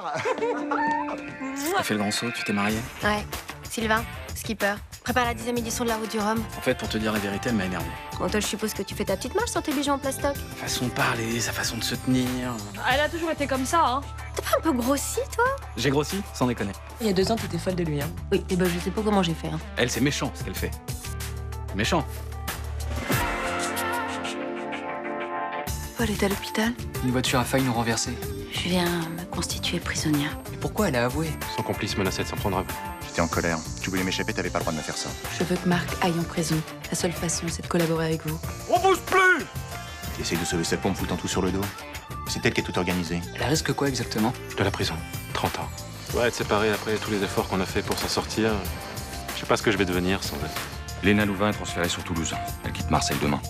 soir. T'as fait le grand saut, tu t'es marié? Ouais. Sylvain, skipper. Prépare la 10e édition de la Route du Rhum. En fait, pour te dire la vérité, elle m'a énervé. Bon, toi, je suppose que tu fais ta petite marche sur tes bijoux en plastoc. Sa façon de parler, sa façon de se tenir. Elle a toujours été comme ça, hein. T'es pas un peu grossi, toi? J'ai grossi, sans déconner. Il y a 2 ans, t'étais folle de lui, hein. Oui, et ben je sais pas comment j'ai fait. Hein. Elle, c'est méchant, ce qu'elle fait. Méchant. Paul est à l'hôpital. Une voiture a failli nous renverser. Je viens me constituer prisonnière. Et pourquoi elle a avoué? Son complice menaçait de s'en prendre à vous. J'étais en colère. Tu voulais m'échapper, t'avais pas le droit de me faire ça. Je veux que Marc aille en prison. La seule façon, c'est de collaborer avec vous. On bouge plus. Essaye de sauver cette pompe foutant tout sur le dos. C'est elle qui a tout organisé. Elle risque quoi exactement? De la prison. 30 ans. Ouais, être séparé après tous les efforts qu'on a fait pour s'en sortir. Je sais pas ce que je vais devenir sans elle. Léna Louvain est transférée sur Toulouse. Elle quitte Marseille demain.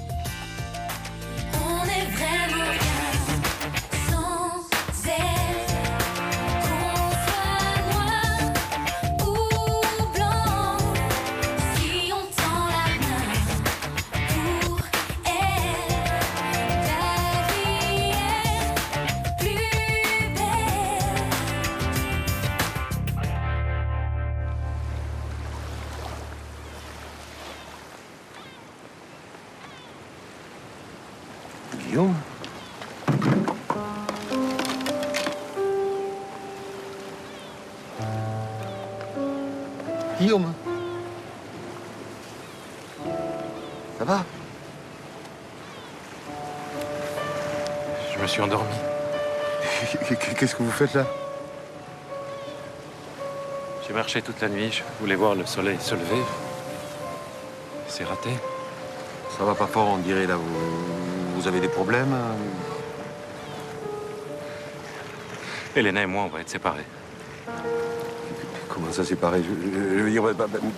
On est vraiment bien sans elle. Qu'on soit noir ou blanc, si on tend la main pour elle, la vie est plus belle. Guillaume. Guillaume. Ça va? Je me suis endormi. Qu'est-ce que vous faites là? J'ai marché toute la nuit. Je voulais voir le soleil se lever. C'est raté. Ça va pas fort, on dirait, là. Vous avez des problèmes? Elena et moi, on va être séparés. Comment ça, c'est pareil? Je veux dire,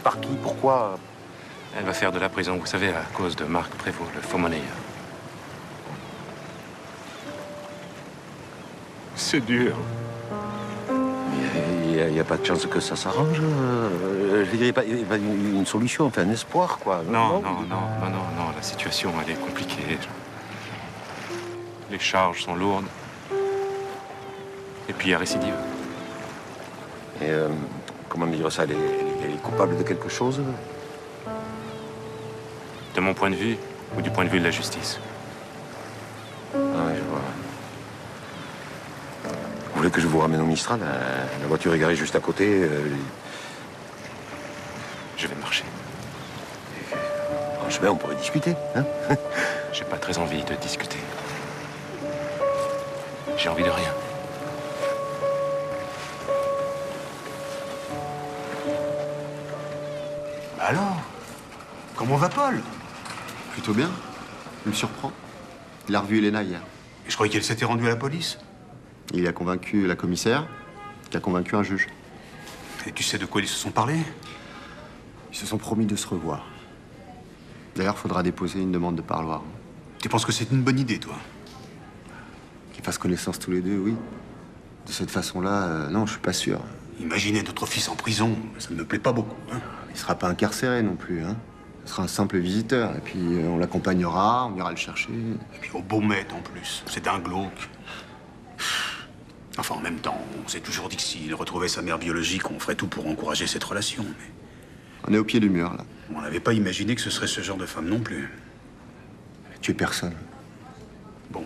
par qui? Pourquoi? Elle va faire de la prison, vous savez, à cause de Marc Prévost, le faux monnayeur. C'est dur. Il n'y a pas de chance que ça s'arrange. Je dirais pas une solution, enfin un espoir, quoi. Non, la situation, elle est compliquée. Les charges sont lourdes. Et puis il y a récidive. Et comment dire ça? Elle est coupable de quelque chose? De mon point de vue, ou du point de vue de la justice. Ah ouais, je vois. Vous voulez que je vous ramène au Mistral? La voiture est garée juste à côté. Je vais marcher. En chemin, on pourrait discuter, hein? J'ai pas très envie de discuter. J'ai envie de rien. Alors, comment va Paul? Plutôt bien. Il me surprend. Il a revu Elena hier. Je croyais qu'elle s'était rendue à la police. Il a convaincu la commissaire, qui a convaincu un juge. Et tu sais de quoi ils se sont parlé? Ils se sont promis de se revoir. D'ailleurs, il faudra déposer une demande de parloir. Tu penses que c'est une bonne idée, toi? Qu'ils fassent connaissance tous les deux, oui. De cette façon-là, non, je suis pas sûr. Imaginer notre fils en prison, ça ne me plaît pas beaucoup. Hein? Il sera pas incarcéré non plus, hein. Ce sera un simple visiteur. Et puis, on l'accompagnera, on ira le chercher. Et puis au Baumette, en plus. C'est un glauque. Enfin, en même temps, on s'est toujours dit que s'il retrouvait sa mère biologique, on ferait tout pour encourager cette relation. Mais On est au pied du mur, là. on n'avait pas imaginé que ce serait ce genre de femme non plus. Tu es personne. Bon,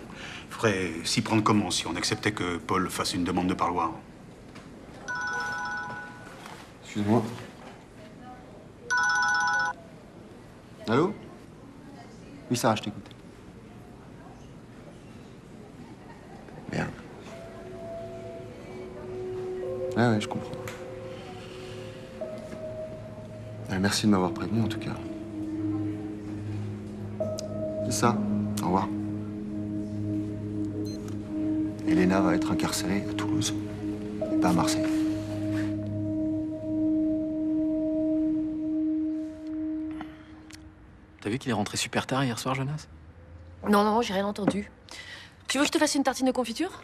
il faudrait s'y prendre comment si on acceptait que Paul fasse une demande de parloir? Excuse-moi. Allô? Oui, Sarah, je t'écoute. Merde. Ouais, je comprends. Merci de m'avoir prévenu, en tout cas. C'est ça. Au revoir. Elena va être incarcérée à Toulouse, et pas à Marseille. T'as vu qu'il est rentré super tard hier soir, Jonas? Non, j'ai rien entendu. Tu veux que je te fasse une tartine de confiture?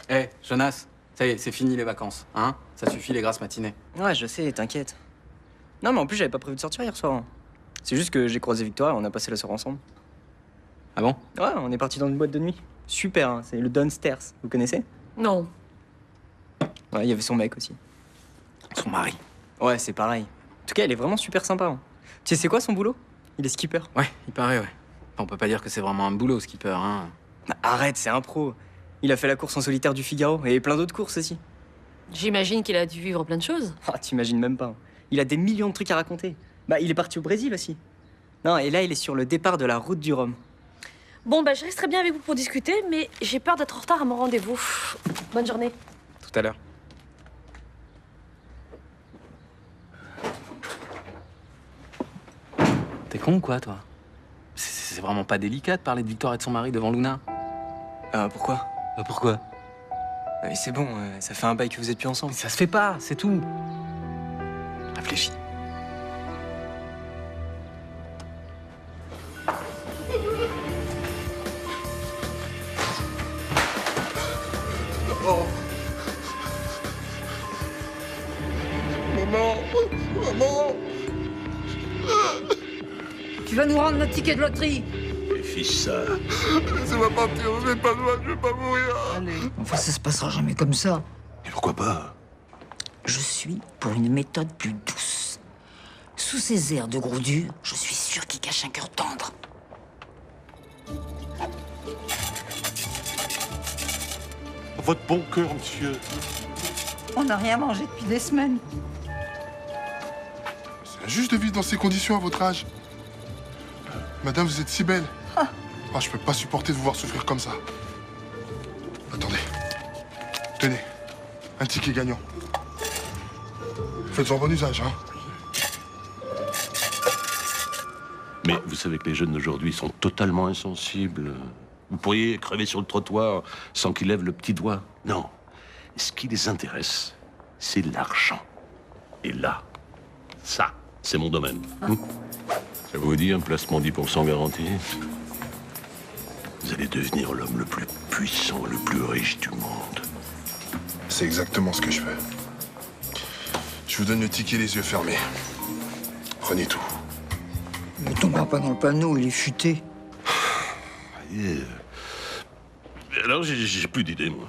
Hé, Jonas, ça y est, c'est fini les vacances, hein? Ça suffit les grasses matinées. Ouais, je sais, t'inquiète. Non, mais en plus, j'avais pas prévu de sortir hier soir. Hein. C'est juste que j'ai croisé Victoire et on a passé la soirée ensemble. Ah bon? Ouais, on est parti dans une boîte de nuit. Super, hein, c'est le Downstairs. Vous connaissez? Non. Ouais, il y avait son mec aussi. Son mari. Ouais, c'est pareil. En tout cas, elle est vraiment super sympa. Hein. Tu sais, c'est quoi son boulot? Il est skipper. Ouais, il paraît, ouais. Enfin, on peut pas dire que c'est vraiment un boulot, skipper, hein. Bah, arrête, c'est un pro. Il a fait la course en solitaire du Figaro et plein d'autres courses aussi. J'imagine qu'il a dû vivre plein de choses. Ah, t'imagines même pas. Il a des millions de trucs à raconter. Bah, il est parti au Brésil aussi. Non, et là, il est sur le départ de la route du Rhum. Bon, bah, je resterai bien avec vous pour discuter, mais j'ai peur d'être en retard à mon rendez-vous. Bonne journée. Tout à l'heure. T'es con ou quoi, toi? C'est vraiment pas délicat de parler de Victoire et de son mari devant Luna. Ah, pourquoi? Pourquoi? Mais c'est bon, ça fait un bail que vous êtes plus ensemble. Ça se fait pas, c'est tout. Réfléchis. Tu vas nous rendre notre ticket de loterie. Les fils, ça. Laissez-moi partir, vous n'êtes pas loin, je vais pas mourir. Allez. Enfin, ça se passera jamais comme ça. Et pourquoi pas? Je suis pour une méthode plus douce. Sous ces airs de gros dur, je suis sûr qu'il cache un cœur tendre. Votre bon cœur, monsieur. On n'a rien mangé depuis des semaines. C'est injuste de vivre dans ces conditions à votre âge. Madame, vous êtes si belle. Ah, je peux pas supporter de vous voir souffrir comme ça. Attendez. Tenez. Un ticket gagnant. Faites-en bon usage, hein. Mais vous savez que les jeunes d'aujourd'hui sont totalement insensibles. Vous pourriez crever sur le trottoir sans qu'ils lèvent le petit doigt. Non. Ce qui les intéresse, c'est l'argent. Et là, ça, c'est mon domaine. Ça vous dit un placement 10% garanti? Vous allez devenir l'homme le plus puissant, le plus riche du monde. C'est exactement ce que je veux. Je vous donne le ticket les yeux fermés. Prenez tout. Ne tombera pas dans le panneau, il est futé. Alors, j'ai plus d'idées, moi.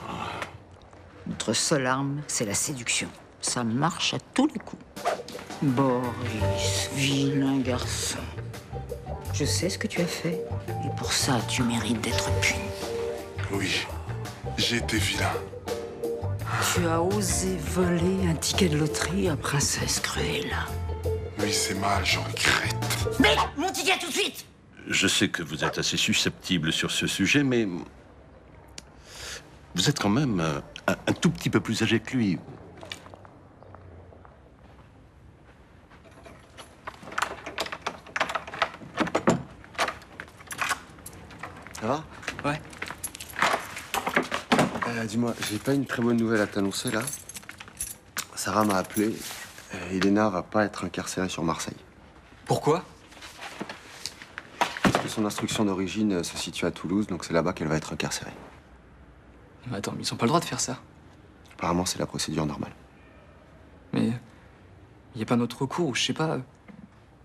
Notre seule arme, c'est la séduction. Ça marche à tous les coups. Boris, vilain garçon. Je sais ce que tu as fait. Et pour ça, tu mérites d'être puni. Oui, j'ai été vilain. Tu as osé voler un ticket de loterie à Princesse Cruella. Oui, c'est mal, j'en regrette. Mais mon ticket tout de suite! Je sais que vous êtes assez susceptible sur ce sujet, mais vous êtes quand même un tout petit peu plus âgé que lui. Ça va? Ouais. Dis-moi, j'ai pas une très bonne nouvelle à t'annoncer, là. Sarah m'a appelé. Elena va pas être incarcérée sur Marseille. Pourquoi? Parce que son instruction d'origine se situe à Toulouse, donc c'est là-bas qu'elle va être incarcérée. Mais attends, mais ils ont pas le droit de faire ça. Apparemment, c'est la procédure normale. Mais y a pas notre recours ou je sais pas.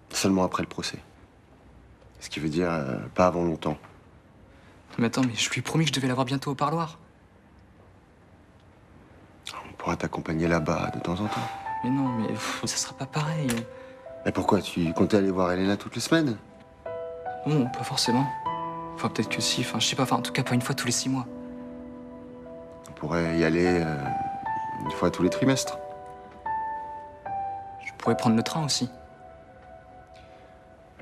Seulement après le procès. Ce qui veut dire pas avant longtemps. Mais attends, mais je lui ai promis que je devais l'avoir bientôt au parloir. On pourra t'accompagner là-bas de temps en temps. Mais non, mais ça sera pas pareil. Mais pourquoi? Tu comptais aller voir Elena toutes les semaines? Non, pas forcément. Enfin, peut-être que si. Enfin, je sais pas. Enfin, en tout cas, pas une fois tous les 6 mois. On pourrait y aller une fois tous les trimestres. Je pourrais prendre le train aussi.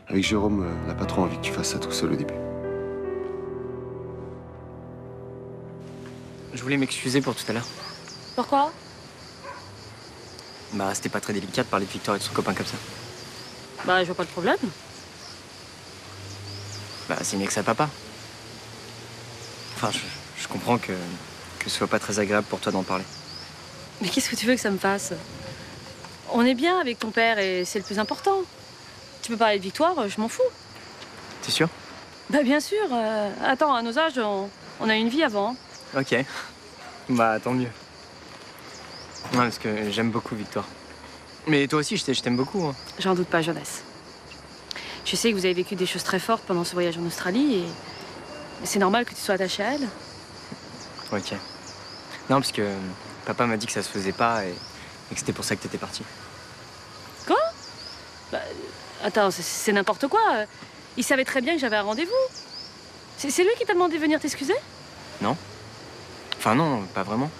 Avec Jérôme, on n'a pas trop envie que tu fasses ça tout seul au début. Je voulais m'excuser pour tout à l'heure. Pourquoi? Bah, c'était pas très délicat de parler de Victor et de son copain comme ça. Bah, je vois pas le problème. Bah, c'est une ex à papa. Enfin, je comprends que ce soit pas très agréable pour toi d'en parler. Mais qu'est-ce que tu veux que ça me fasse? On est bien avec ton père et c'est le plus important. Tu peux parler de Victoire, je m'en fous. T'es sûr? Bah, bien sûr. Attends, à nos âges, on a une vie avant. Ok. Bah, tant mieux. Ouais, parce que j'aime beaucoup Victoire. Mais toi aussi, je t'aime beaucoup. Hein. J'en doute pas, Jonas. Je sais que vous avez vécu des choses très fortes pendant ce voyage en Australie et c'est normal que tu sois attaché à elle. Ok. Non, parce que Papa m'a dit que ça se faisait pas et que c'était pour ça que t'étais parti. Quoi? Bah, attends, c'est n'importe quoi. Il savait très bien que j'avais un rendez-vous. C'est lui qui t'a demandé de venir t'excuser? Non. Enfin non, pas vraiment.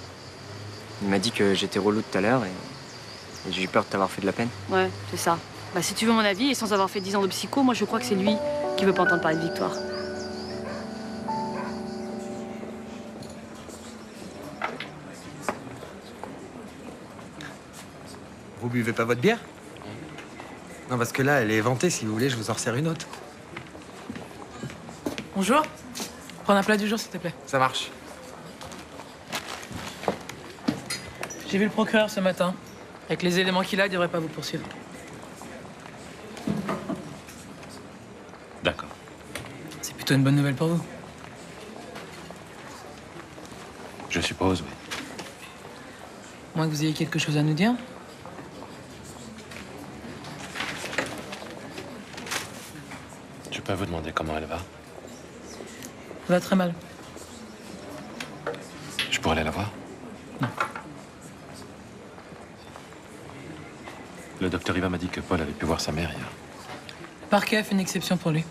Il m'a dit que j'étais relou tout à l'heure et j'ai eu peur de t'avoir fait de la peine. Ouais, c'est ça. Bah, si tu veux mon avis, et sans avoir fait 10 ans de psycho, moi je crois que c'est lui qui veut pas entendre parler de Victoire. Vous buvez pas votre bière? Non, parce que là, elle est éventée. Si vous voulez, je vous en resserre une autre. Bonjour. Prendre un plat du jour, s'il te plaît. Ça marche. J'ai vu le procureur ce matin. Avec les éléments qu'il a, il devrait pas vous poursuivre. D'accord. C'est plutôt une bonne nouvelle pour vous. Je suppose, oui. Moins que vous ayez quelque chose à nous dire. Je peux vous demander comment elle va? Ça va très mal. Je pourrais aller la voir? Non. Le docteur Iva m'a dit que Paul avait pu voir sa mère hier. Le parquet a fait une exception pour lui.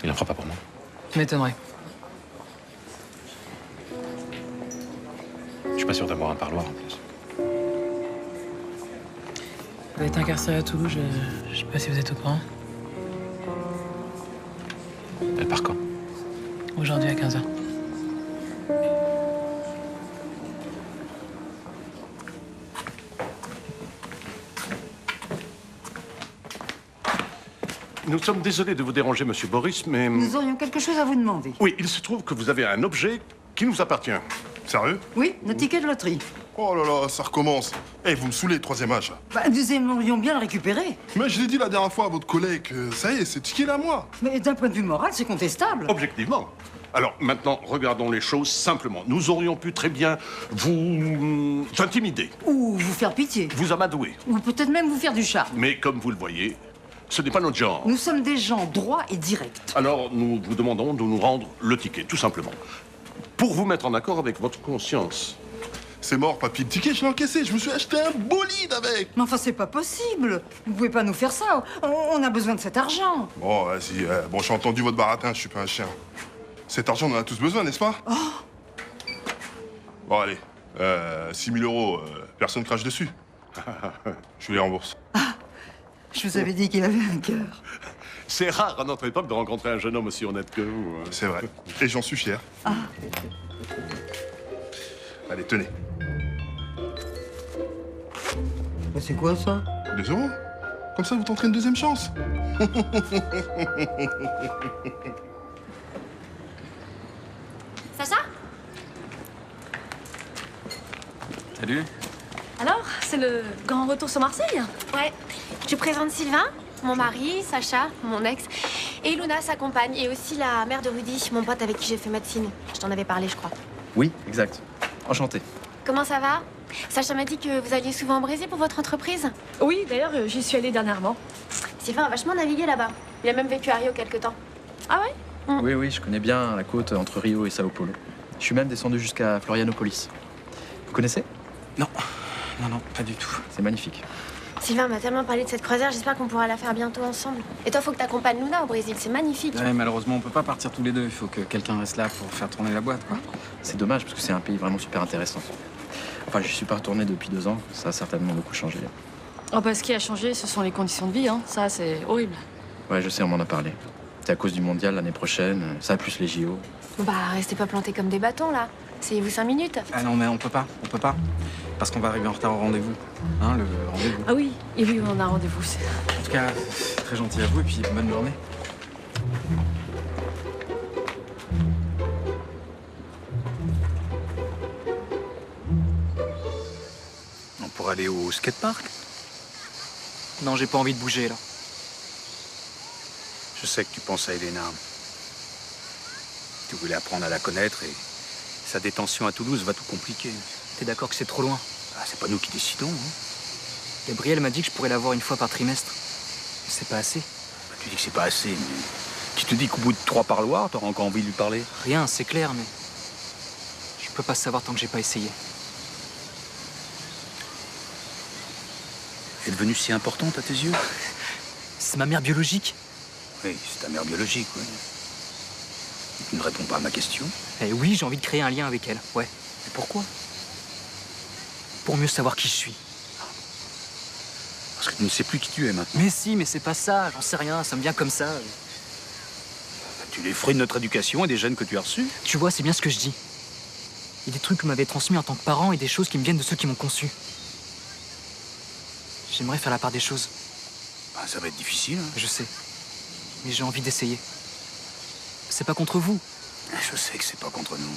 Il en fera pas pour moi. Ça m'étonnerait. Je suis pas sûr d'avoir un parloir en plus. Vous êtes incarcéré à Toulouse, je sais pas si vous êtes au courant. Elle part quand? Aujourd'hui à 15h. Nous sommes désolés de vous déranger, monsieur Boris, mais... Nous aurions quelque chose à vous demander. Oui, il se trouve que vous avez un objet qui nous appartient. Sérieux? Oui, notre ticket de loterie. Oh là là, ça recommence. Eh, vous me saoulez, troisième âge. Bah, nous aimerions bien le récupérer. Mais je l'ai dit la dernière fois à votre collègue que ça y est, c'est ticket là, moi. Mais d'un point de vue moral, c'est contestable. Objectivement. Alors, maintenant, regardons les choses simplement. Nous aurions pu très bien vous intimider, Ou vous faire pitié. vous amadouer. Ou peut-être même vous faire du charme. Mais comme vous le voyez, ce n'est pas notre genre. Nous sommes des gens droits et directs. Alors, nous vous demandons de nous rendre le ticket, tout simplement. Pour vous mettre en accord avec votre conscience. C'est mort, papy. Le ticket, je l'ai encaissé. Je me suis acheté un bolide avec. Mais enfin, c'est pas possible. Vous pouvez pas nous faire ça. On a besoin de cet argent. Bon, vas-y. Bon, j'ai entendu votre baratin, je suis pas un chien. Cet argent, on en a tous besoin, n'est-ce pas? Bon, allez. 6 000 €, personne crache dessus. Je vous les rembourse. Je vous avais dit qu'il avait un cœur. C'est rare à notre époque de rencontrer un jeune homme aussi honnête que vous. C'est vrai. Et j'en suis fier. Allez, tenez. C'est quoi ça? 2 €. Comme ça, vous tenterez une deuxième chance. Sacha? Salut. Alors, c'est le grand retour sur Marseille? Ouais, je présente Sylvain, mon mari, Sacha, mon ex, et Luna, sa compagne, et aussi la mère de Rudy, mon pote avec qui j'ai fait médecine. Je t'en avais parlé, je crois. Oui, exact. Enchanté. Comment ça va? Sacha m'a dit que vous alliez souvent au Brésil pour votre entreprise. Oui, d'ailleurs, j'y suis allée dernièrement. Sylvain a vachement navigué là-bas. Il a même vécu à Rio quelque temps. Ah ouais? Oui, je connais bien la côte entre Rio et Sao Paulo. Je suis même descendu jusqu'à Florianopolis. Vous connaissez? Non, pas du tout. C'est magnifique. Sylvain m'a tellement parlé de cette croisière, j'espère qu'on pourra la faire bientôt ensemble. Et toi, faut que t'accompagnes Luna au Brésil, c'est magnifique. Ouais, malheureusement, on peut pas partir tous les deux. Il faut que quelqu'un reste là pour faire tourner la boîte, quoi. C'est dommage parce que c'est un pays vraiment super intéressant. Enfin, je suis pas retourné depuis 2 ans. Ça a certainement beaucoup changé. Oh, bah, ce qui a changé, ce sont les conditions de vie, hein. Ça, c'est horrible. Ouais, je sais, on m'en a parlé. C'est à cause du mondial l'année prochaine. Ça, plus les JO. Bah, restez pas plantés comme des bâtons, là. Essayez-vous 5 minutes. Ah non, mais on peut pas. Parce qu'on va arriver en retard au rendez-vous. Hein, le rendez-vous. Ah oui, et oui, on a un rendez-vous. En tout cas, c'est très gentil à vous et puis bonne journée. On pourrait aller au skatepark. Non, j'ai pas envie de bouger, là. Je sais que tu penses à Elena. Tu voulais apprendre à la connaître et sa détention à Toulouse va tout compliquer. T'es d'accord que c'est trop loin? Ah, c'est pas nous qui décidons. Gabriel m'a dit que je pourrais la voir 1 fois par trimestre. C'est pas assez. Bah, tu dis que c'est pas assez, mais qui te dit qu'au bout de 3 parloirs, t'auras encore envie de lui parler? Rien, c'est clair, mais... Je peux pas savoir tant que j'ai pas essayé. est devenue si importante à tes yeux? C'est ma mère biologique. Oui, c'est ta mère biologique, oui. Tu ne réponds pas à ma question. Eh oui, j'ai envie de créer un lien avec elle, ouais. Et pourquoi? Pour mieux savoir qui je suis. Parce que tu ne sais plus qui tu es maintenant. Mais si, mais c'est pas ça, j'en sais rien, ça me vient comme ça. Tu es les fruits de notre éducation et des gènes que tu as reçus. Tu vois, c'est bien ce que je dis. Il y a des trucs que vous m'avez transmis en tant que parent et des choses qui me viennent de ceux qui m'ont conçu. J'aimerais faire la part des choses. Ben, ça va être difficile. Hein. Je sais. Mais j'ai envie d'essayer. C'est pas contre vous. Je sais que c'est pas contre nous.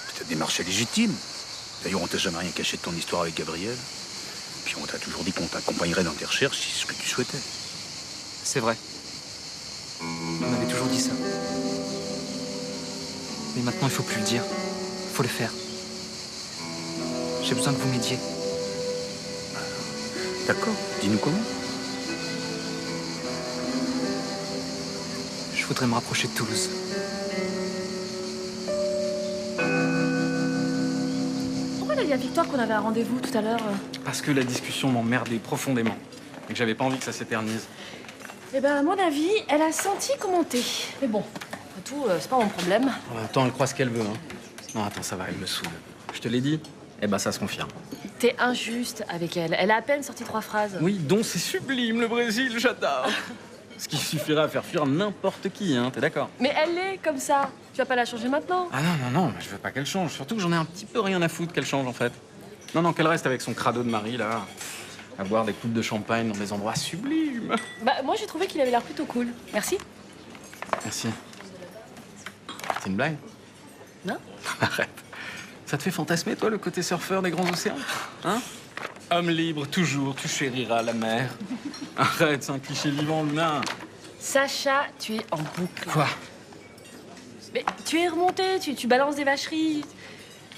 C'est ta démarche est légitime. D'ailleurs, on t'a jamais rien caché de ton histoire avec Gabriel. Puis on t'a toujours dit qu'on t'accompagnerait dans tes recherches si c'est ce que tu souhaitais. C'est vrai. On m'avait toujours dit ça. Mais maintenant, il faut plus le dire. Il faut le faire. J'ai besoin que vous m'aidiez. D'accord. Dis-nous comment. Je voudrais me rapprocher de Toulouse. Pourquoi il a dit à Victoire qu'on avait un rendez-vous tout à l'heure? Parce que la discussion m'emmerdait profondément. Et que j'avais pas envie que ça s'éternise. Eh ben, à mon avis, elle a senti commenter. Mais bon, après tout, c'est pas mon problème. En même temps, elle croit ce qu'elle veut, hein. Non, attends, ça va, elle me saoule. Je te l'ai dit. Eh ben, ça se confirme. T'es injuste avec elle. Elle a à peine sorti 3 phrases. Oui, donc c'est sublime, le Brésil, j'adore. Ce qui suffirait à faire fuir n'importe qui, hein, t'es d'accord? Mais elle est comme ça. Tu vas pas la changer maintenant? Ah non, je veux pas qu'elle change. Surtout que j'en ai un petit peu rien à foutre qu'elle change, en fait. Non, qu'elle reste avec son crado de mari, là, à boire des coupes de champagne dans des endroits sublimes. Bah, moi, j'ai trouvé qu'il avait l'air plutôt cool. Merci. Merci. C'est une blague? Non. Arrête. Ça te fait fantasmer, toi, le côté surfeur des grands océans? Hein? Homme libre, toujours, tu chériras la mer. Arrête, c'est un cliché vivant, Luna. Sacha, tu es en boucle. Quoi? Mais tu es remonté, tu balances des vacheries.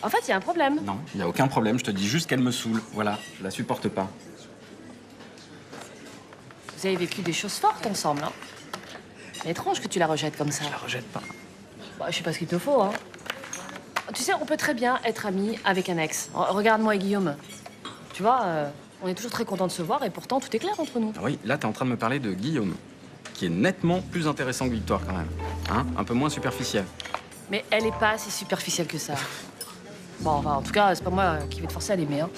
En fait, il y a un problème. Non, il n'y a aucun problème, je te dis juste qu'elle me saoule. Voilà, je la supporte pas. Vous avez vécu des choses fortes ensemble, hein. C'est étrange que tu la rejettes comme ça. Je la rejette pas. Bah, je sais pas ce qu'il te faut, hein. Tu sais, on peut très bien être amis avec un ex. Regarde-moi et Guillaume. Tu vois, on est toujours très contents de se voir et pourtant tout est clair entre nous. Ah oui, là, t'es en train de me parler de Guillaume, qui est nettement plus intéressant que Victoire, quand même. Hein? Un peu moins superficiel. Mais elle est pas si superficielle que ça. Bon, enfin, en tout cas, c'est pas moi qui vais te forcer à l'aimer, hein.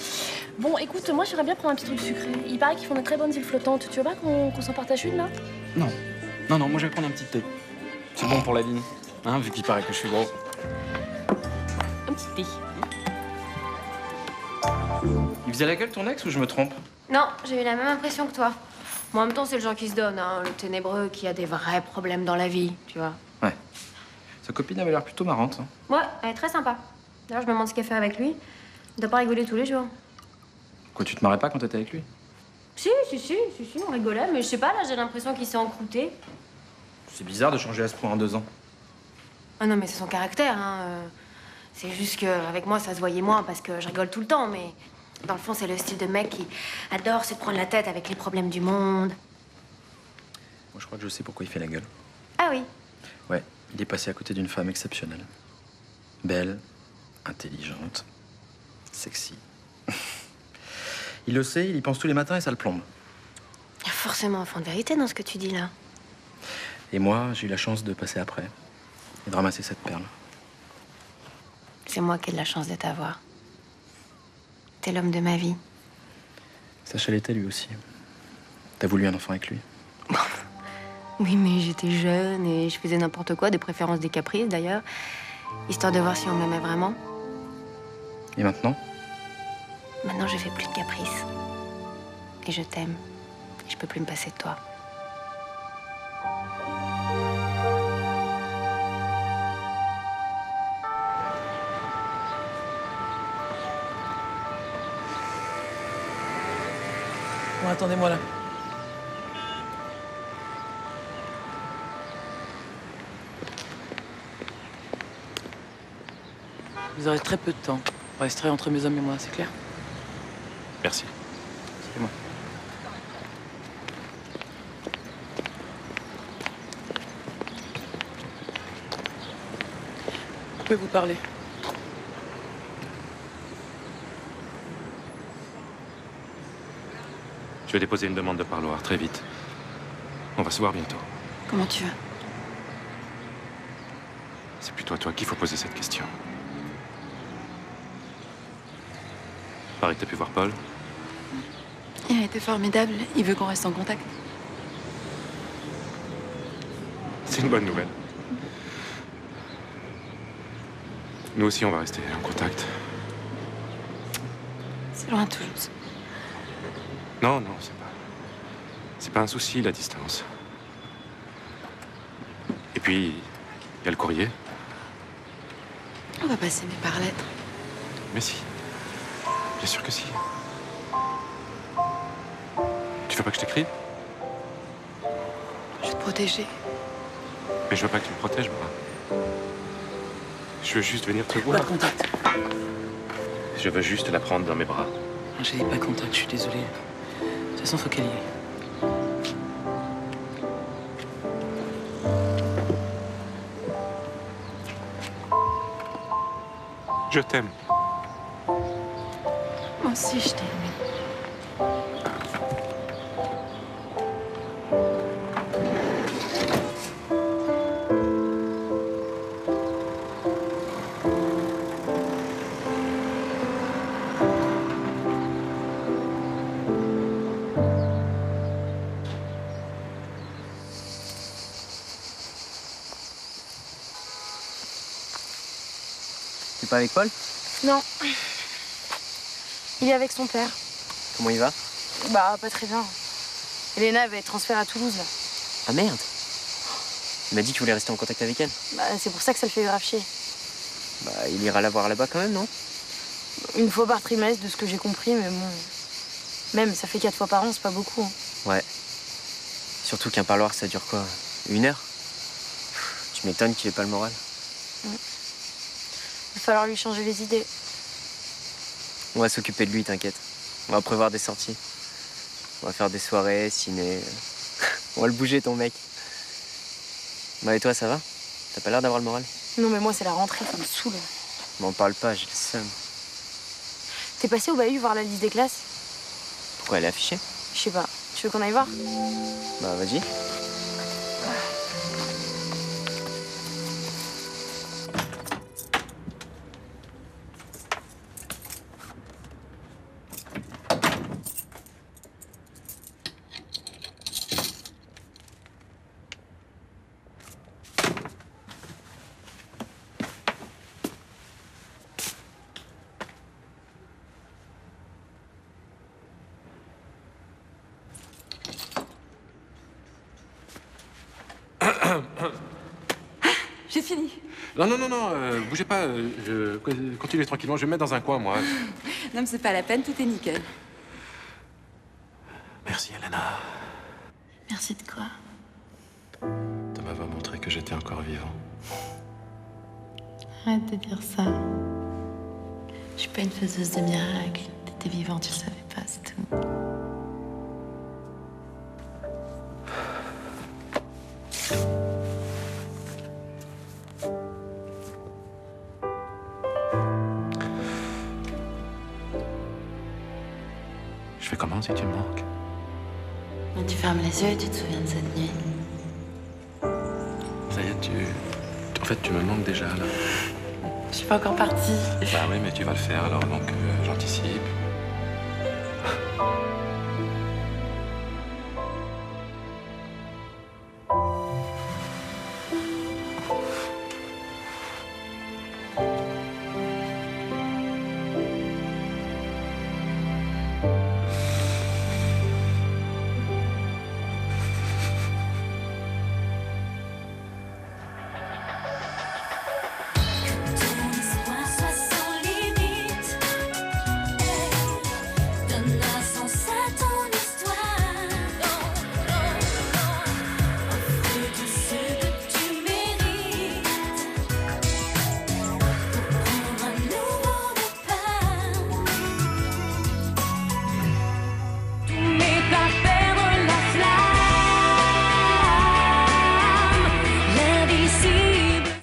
Bon, écoute, moi, j'aimerais bien prendre un petit truc sucré. Il paraît qu'ils font de très bonnes îles flottantes. Tu veux pas qu'on s'en partage une, là? Non, moi, je vais prendre un petit thé. C'est bon pour la ligne, hein, vu qu'il paraît que je suis gros. Un petit thé. Il faisait la gueule, ton ex, ou je me trompe? Non, j'ai eu la même impression que toi. Moi, en même temps, c'est le genre qui se donne, hein, le ténébreux qui a des vrais problèmes dans la vie, tu vois. Ouais. Sa copine avait l'air plutôt marrante. Hein. Ouais, elle est très sympa. D'ailleurs, je me demande ce qu'elle fait avec lui. Il doit pas rigoler tous les jours. Quoi, tu te marrais pas quand t'étais avec lui? Si, on rigolait, mais je sais pas, là, j'ai l'impression qu'il s'est encrouté. C'est bizarre de changer à ce point en 2 ans. Ah non, mais c'est son caractère, hein. C'est juste qu'avec moi, ça se voyait moins parce que je rigole tout le temps, mais dans le fond, c'est le style de mec qui adore se prendre la tête avec les problèmes du monde. Moi, je crois que je sais pourquoi il fait la gueule. Ah oui. Ouais, il est passé à côté d'une femme exceptionnelle. Belle, intelligente, sexy. Il le sait, il y pense tous les matins et ça le plombe. Il y a forcément un fond de vérité dans ce que tu dis, là. Et moi, j'ai eu la chance de passer après et de ramasser cette perle. C'est moi qui ai de la chance de t'avoir. T'es l'homme de ma vie. Sacha l'était lui aussi. T'as voulu un enfant avec lui? Oui, mais j'étais jeune et je faisais n'importe quoi, de préférence des caprices, d'ailleurs, histoire de voir si on m'aimait vraiment. Et maintenant? Maintenant, je fais plus de caprices. Et je t'aime. Et je peux plus me passer de toi. Bon, attendez-moi là. Vous aurez très peu de temps. Vous resterez entre mes hommes et moi, c'est clair? Merci. C'est moi. Vous pouvez vous parler. Je vais déposer une demande de parloir très vite. On va se voir bientôt. Comment tu veux? C'est plutôt à toi qu'il faut poser cette question. Paraît que t'as pu voir Paul. Il a été formidable. Il veut qu'on reste en contact. C'est une bonne nouvelle. Nous aussi, on va rester en contact. C'est loin, Toulouse. Non, non, c'est pas un souci, la distance. Et puis, il y a le courrier. On va pas s'aimer par lettre. Mais si. Bien sûr que si. Tu veux pas que je t'écrive? Je vais te protéger. Mais je veux pas que tu me protèges, moi. Je veux juste venir te voir. Pas de contact. Je veux juste la prendre dans mes bras. J'ai dit pas de contact, je suis désolé. De toute façon, faut qu'elle y aille. Je t'aime. Moi aussi, je t'aime. T'es pas avec Paul? Non. Il est avec son père. Comment il va? Bah, pas très bien. Elena va être transférée à Toulouse, là. Ah merde. Il m'a dit qu'il voulait rester en contact avec elle. Bah, c'est pour ça que ça le fait grave chier. Bah, il ira la voir là-bas quand même, non? Une fois par trimestre, de ce que j'ai compris, mais bon... Même, ça fait 4 fois par an, c'est pas beaucoup. Hein. Ouais. Surtout qu'un parloir, ça dure quoi? 1 heure? Tu m'étonnes qu'il ait pas le moral. Il va falloir lui changer les idées. On va s'occuper de lui, t'inquiète. On va prévoir des sorties. On va faire des soirées, ciné. On va le bouger, ton mec. Bah, et toi, ça va? T'as pas l'air d'avoir le moral? Non, mais moi, c'est la rentrée, ça me saoule. M'en parle pas, j'ai le seum. T'es passé au bahut voir la liste des classes? Pourquoi elle est affichée? Je sais pas. Tu veux qu'on aille voir? Bah, vas-y. J'ai fini. Non, non, non, non, bougez pas. Continuez tranquillement. Je vais me mettre dans un coin, moi. Non, mais c'est pas la peine, tout est nickel. Merci, Elena, Merci de quoi? de m'avoir montré que j'étais encore vivant. Arrête de dire ça. Je suis pas une faiseuse de miracles. T'étais vivant, tu le savais pas, c'est tout. Je fais comment si tu me manques? Mais tu fermes les yeux et tu te souviens de cette nuit. Ça y est, En fait, tu me manques déjà, là. Je suis pas encore partie. Bah oui, mais tu vas le faire, alors donc j'anticipe.